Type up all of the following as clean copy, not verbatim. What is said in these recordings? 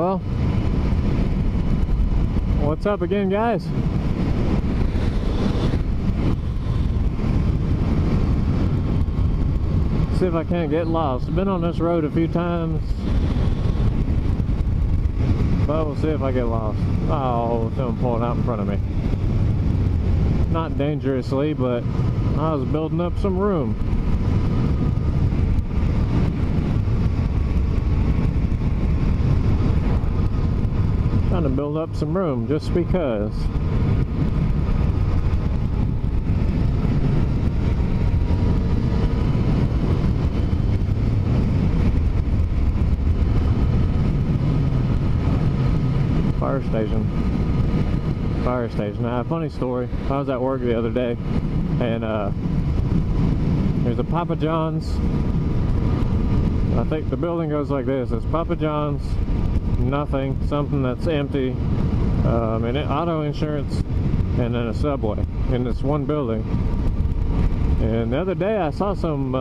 Well, what's up again, guys? See if I can't get lost. I've been on this road a few times, but we'll see if I get lost. Oh, someone pulling out in front of me. Not dangerously, but I was building up some room. Trying to build up some room just because. Fire station. Now, funny story. I was at work the other day, and there's a Papa John's. I think the building goes like this. It's Papa John's, nothing, something that's empty, and auto insurance, and then a Subway in this one building. And the other day I saw some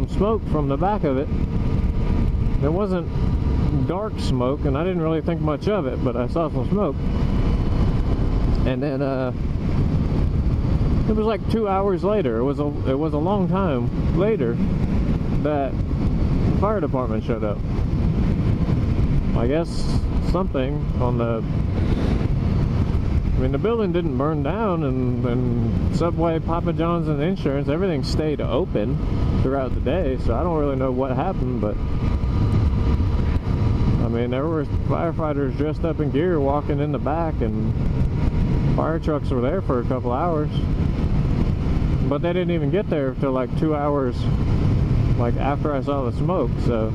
smoke from the back of it. It wasn't dark smoke, and I didn't really think much of it, but I saw some smoke. And then it was like 2 hours later. It was a long time later that the fire department showed up. I guess something on the... I mean, the building didn't burn down, and Subway, Papa John's, and insurance, everything stayed open throughout the day, so I don't really know what happened, but... I mean, there were firefighters dressed up in gear walking in the back, and fire trucks were there for a couple hours. But they didn't even get there till like 2 hours, like after I saw the smoke, so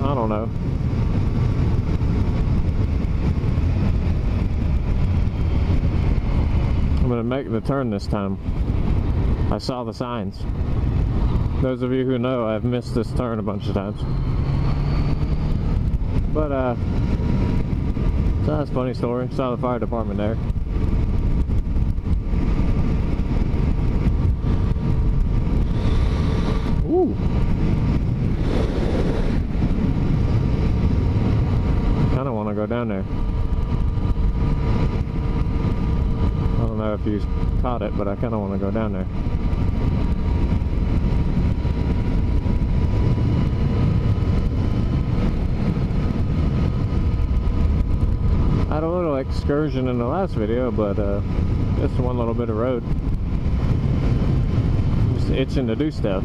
I don't know. I'm gonna make the turn this time. I saw the signs. Those of you who know, I've missed this turn a bunch of times. But so that's a funny story. Saw the fire department there. Ooh. I don't want to go down there. I don't know if you caught it, but I kind of want to go down there. I had a little excursion in the last video, but just one little bit of road. Just itching to do stuff.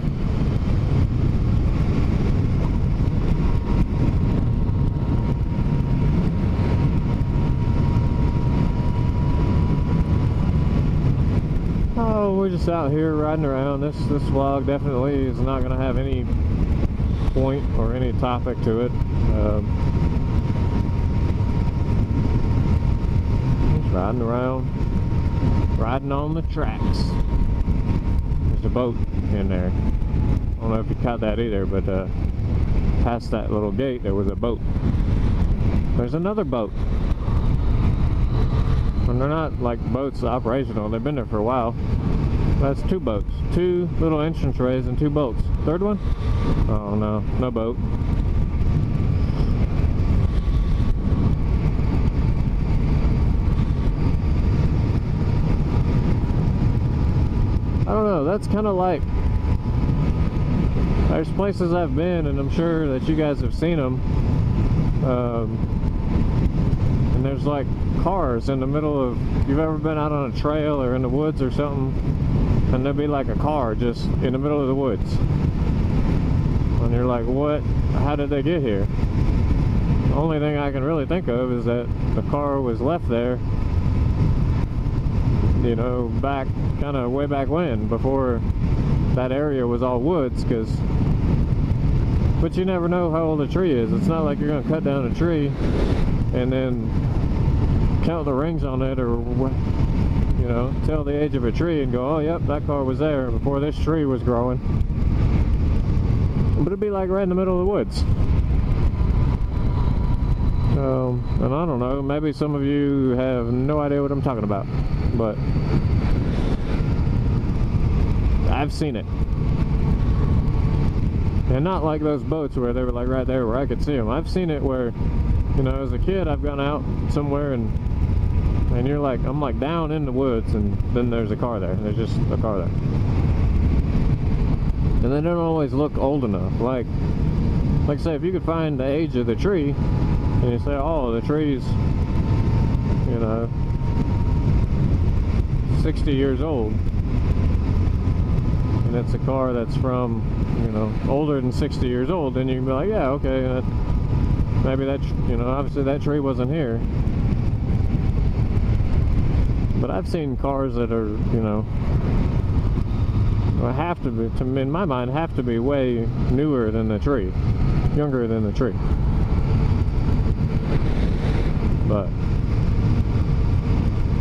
Oh, we're just out here riding around. This vlog definitely is not going to have any point or any topic to it. Riding around, riding on the tracks. There's a boat in there. I don't know if you caught that either, but past that little gate there was a boat. There's another boat. And they're not like boats operational, they've been there for a while. That's two boats. Two little entrance rays and two boats. Third one? Oh no, no boat. I don't know, that's kind of like, there's places I've been, and I'm sure that you guys have seen them, and there's like cars in the middle of, you've ever been out on a trail or in the woods or something, and there'll be like a car just in the middle of the woods, and you're like, what, how did they get here? The only thing I can really think of is that the car was left there, you know, back, kind of way back when, before that area was all woods, but you never know how old a tree is. It's not like you're going to cut down a tree and then count the rings on it, or, you know, tell the age of a tree and go, oh yep, that car was there before this tree was growing. But it'd be like right in the middle of the woods. And I don't know, maybe some of you have no idea what I'm talking about, but I've seen it. And not like those boats where they were like right there where I could see them. I've seen it where, you know, as a kid I've gone out somewhere and you're like, I'm like down in the woods and then there's a car there. There's just a car there. And they don't always look old enough. Like say if you could find the age of the tree and you say, oh, the tree's, you know, 60 years old. And it's a car that's from, you know, older than 60 years old, then you can be like, yeah, okay, maybe that, you know, obviously that tree wasn't here. But I've seen cars that are, you know, have to be, in my mind, have to be way newer than the tree, younger than the tree. But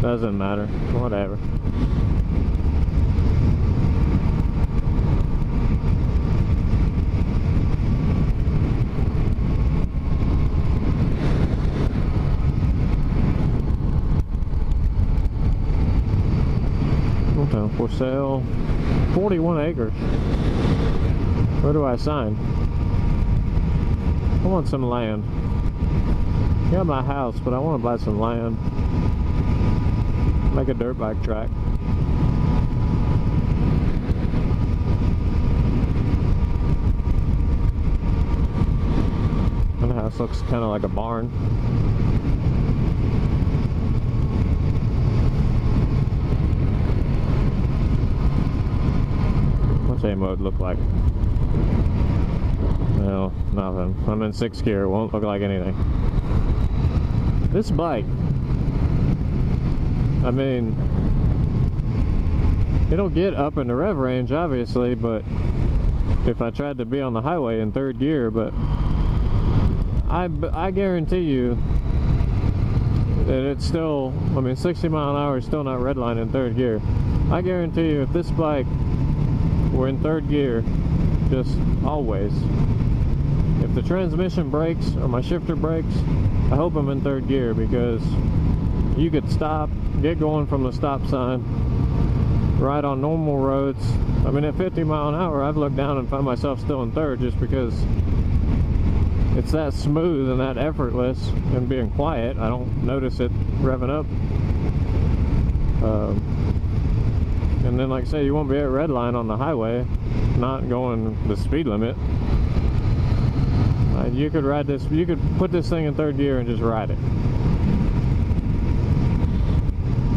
doesn't matter, whatever. For sale, 41 acres. Where do I sign? I want some land. I got my house, but I want to buy some land. Make a dirt bike track. And the house looks kind of like a barn. Same what it would look like. No, nothing. I'm in 6th gear, it won't look like anything. This bike, I mean, it'll get up in the rev range obviously, but if I tried to be on the highway in 3rd gear, but I guarantee you that it's still, I mean, 60 mile an hour is still not redline in 3rd gear. I guarantee you if this bike we're in 3rd gear, just always. If the transmission breaks or my shifter breaks, I hope I'm in 3rd gear, because you could stop, get going from the stop sign, ride on normal roads. I mean, at 50 mile an hour, I've looked down and found myself still in 3rd just because it's that smooth and that effortless and being quiet. I don't notice it revving up. And then, like I say, you won't be at red line on the highway, not going the speed limit. You could ride this, you could put this thing in 3rd gear and just ride it.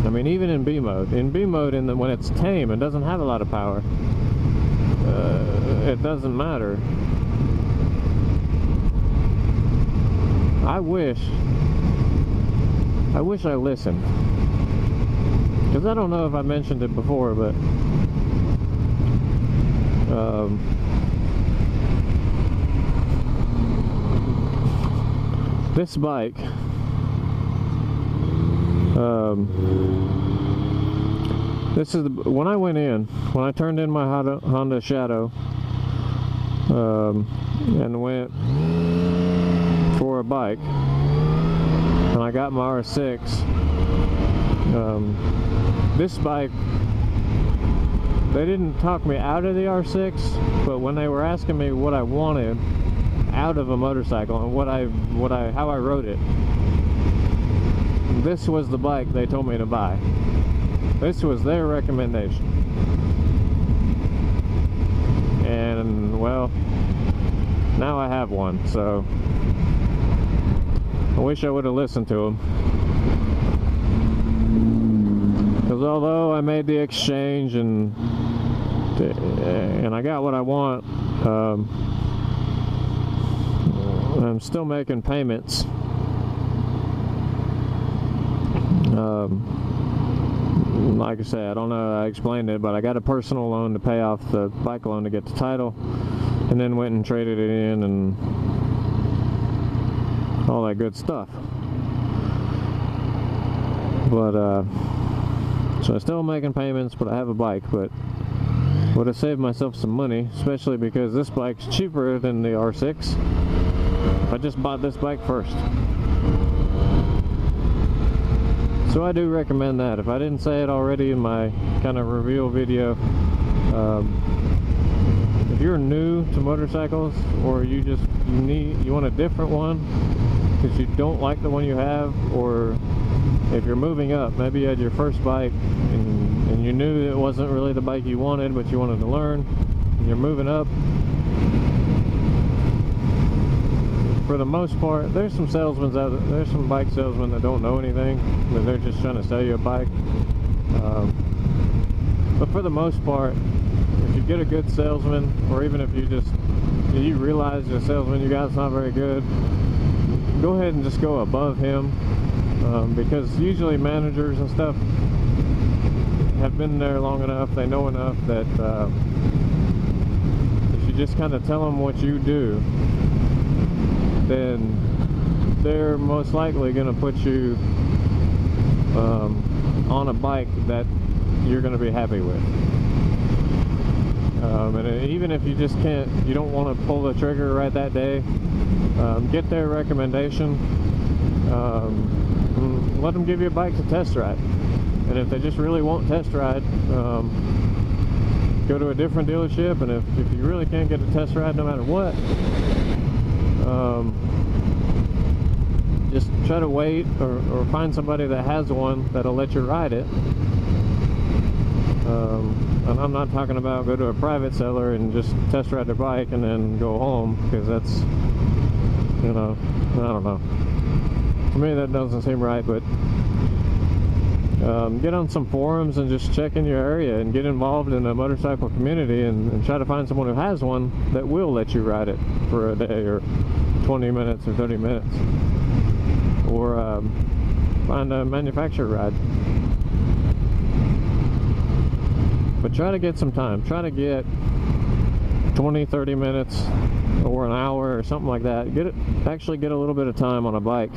I mean, even in B mode. In B mode, when it's tame and doesn't have a lot of power, it doesn't matter. I wish I listened. Because I don't know if I mentioned it before, but this bike, this is when I went in, when I turned in my Honda Shadow, and went for a bike, and I got my R6. This bike, they didn't talk me out of the R6, but when they were asking me what I wanted out of a motorcycle and how I rode it, this was the bike they told me to buy. This was their recommendation. And well, now I have one, so I wish I would have listened to them. Because although I made the exchange and I got what I want, I'm still making payments. Like I said, I don't know, I explained it, but I got a personal loan to pay off the bike loan to get the title, and then went and traded it in and all that good stuff. But so I'm still making payments, but I have a bike. But would have saved myself some money, especially because this bike's cheaper than the R6. I just bought this bike first. So I do recommend that. If I didn't say it already in my kind of reveal video, if you're new to motorcycles, or you want a different one because you don't like the one you have, or if you're moving up, maybe you had your first bike and you knew it wasn't really the bike you wanted, but you wanted to learn, and you're moving up. For the most part, there's some salesmen out there, there's some bike salesmen that don't know anything, but they're just trying to sell you a bike. But for the most part, if you get a good salesman, or even if you realize the salesman you got is not very good, go ahead and just go above him, because usually managers and stuff have been there long enough, they know enough that if you just kind of tell them what you do, then they're most likely going to put you on a bike that you're going to be happy with. And even if you just you don't want to pull the trigger right that day, get their recommendation, let them give you a bike to test ride. And if they just really won't test ride, go to a different dealership. And if you really can't get a test ride no matter what, just try to wait, or find somebody that has one that'll let you ride it. And I'm not talking about go to a private seller and just test ride their bike and then go home, because that's, I don't know. To me, that doesn't seem right. But get on some forums and just check in your area and get involved in a motorcycle community, and try to find someone who has one that will let you ride it for a day, or 20 minutes or 30 minutes, or find a manufacturer ride. But try to get some time. Try to get 20-30 minutes or an hour or something like that. Actually get a little bit of time on a bike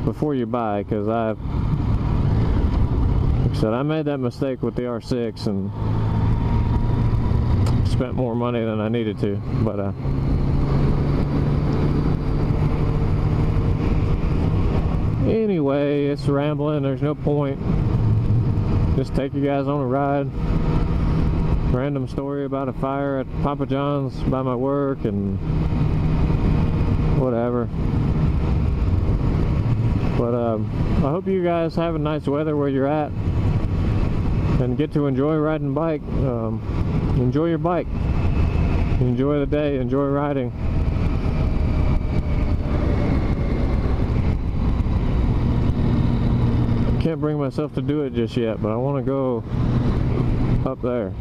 before you buy, because like I said, I made that mistake with the R6 and spent more money than I needed to. But anyway, it's rambling. There's no point. Just take you guys on a ride. Random story about a fire at Papa John's by my work and whatever. But I hope you guys have a nice weather where you're at and get to enjoy riding bike. Enjoy your bike. Enjoy the day. Enjoy riding. Can't bring myself to do it just yet, but I want to go up there.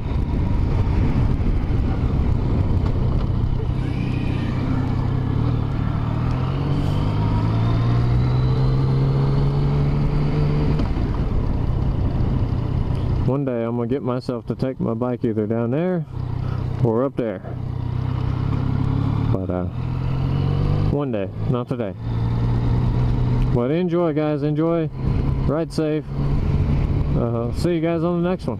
One day I'm gonna get myself to take my bike either down there or up there, but one day, not today. But enjoy, guys, enjoy. Ride safe. See you guys on the next one.